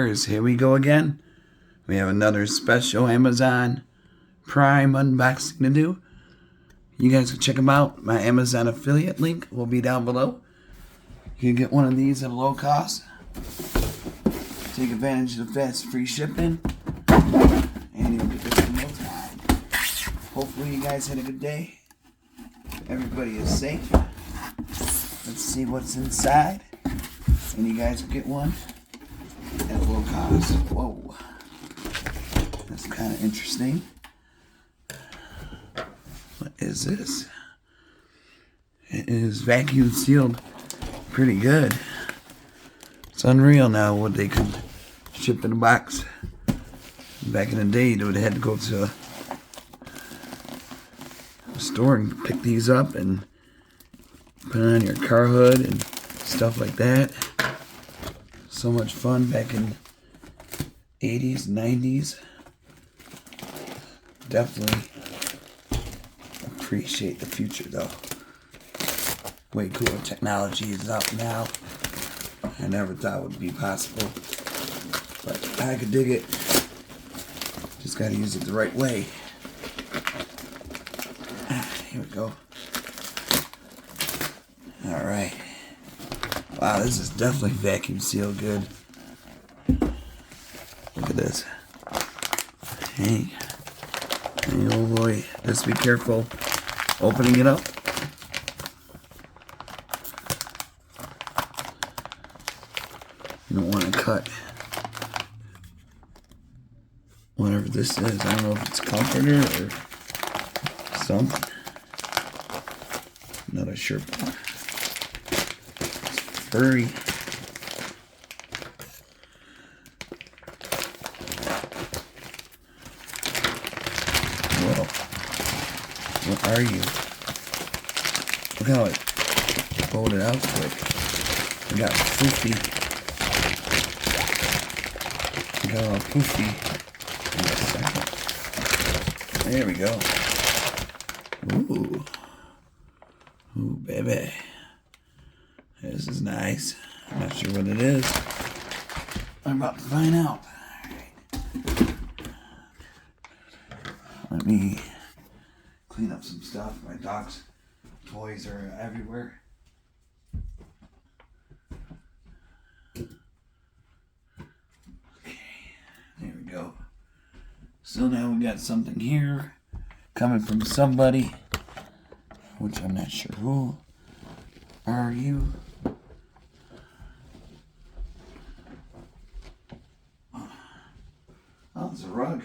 YouTubers, here we go again. We have another special Amazon Prime unboxing to do. You guys can check them out. My Amazon affiliate link will be down below. You can get one of these at a low cost. Take advantage of the fast free shipping. And you'll get this in no time. Hopefully you guys had a good day. Everybody is safe. Let's see what's inside. And you guys will get one at low cost. Whoa. That's kind of interesting. What is this? It is vacuum sealed pretty good. It's unreal now what they can ship in a box. Back in the day, they would have had to go to a store and pick these up and put it on your car hood and stuff like that. So much fun back in 80s, 90s. Definitely appreciate the future though. Way cooler technology is out now. I never thought it would be possible. But I could dig it. Just gotta use it the right way. Here we go. Alright. Wow, this is definitely vacuum sealed good. Look at this. Hey. Hey, oh boy. Just be careful opening it up. You don't want to cut whatever this is. I don't know if it's a comforter or something. Not a sure. Furry. Whoa. What are you? Look how it folded out quick. I got poofy. I got all poofy in a second. There we go. Ooh. Ooh, baby. This is nice. I'm not sure what it is. I'm about to find out. Alright. Let me clean up some stuff. My dog's toys are everywhere. Okay, there we go. So now we got something here coming from somebody, which I'm not sure who. Are you? Oh, it's a rug.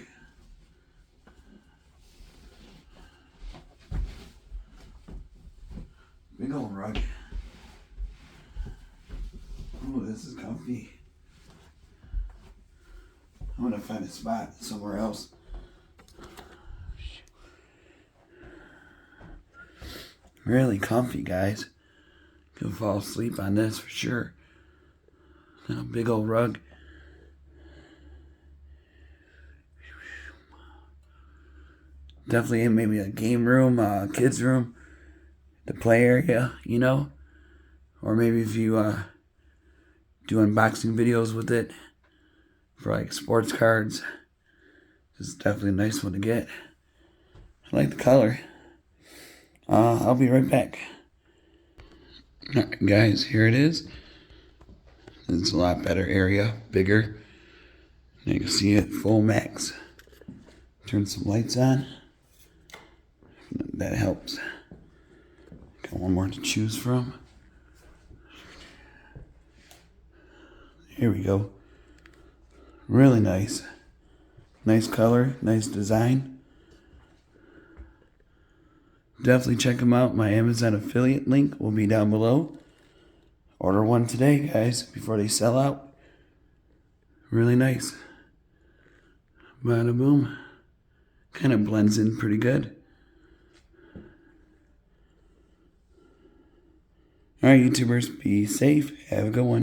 Big old rug. Oh, this is comfy. I'm gonna find a spot somewhere else. Really comfy, guys. You'll fall asleep on this for sure. A big old rug. Definitely maybe a game room, a kids room, the play area, you know. Or maybe if you do unboxing videos with it for like sports cards. This is definitely a nice one to get. I like the color. I'll be right back. Alright guys, here it is. It's a lot better area, bigger. You can see it full max. Turn some lights on. That helps. Got one more to choose from. Here we go. Really nice. Nice color, nice design. Definitely check them out. My Amazon affiliate link will be down below. Order one today, guys, before they sell out. Really nice. Bada boom. Kind of blends in pretty good. Alright, YouTubers, be safe. Have a good one.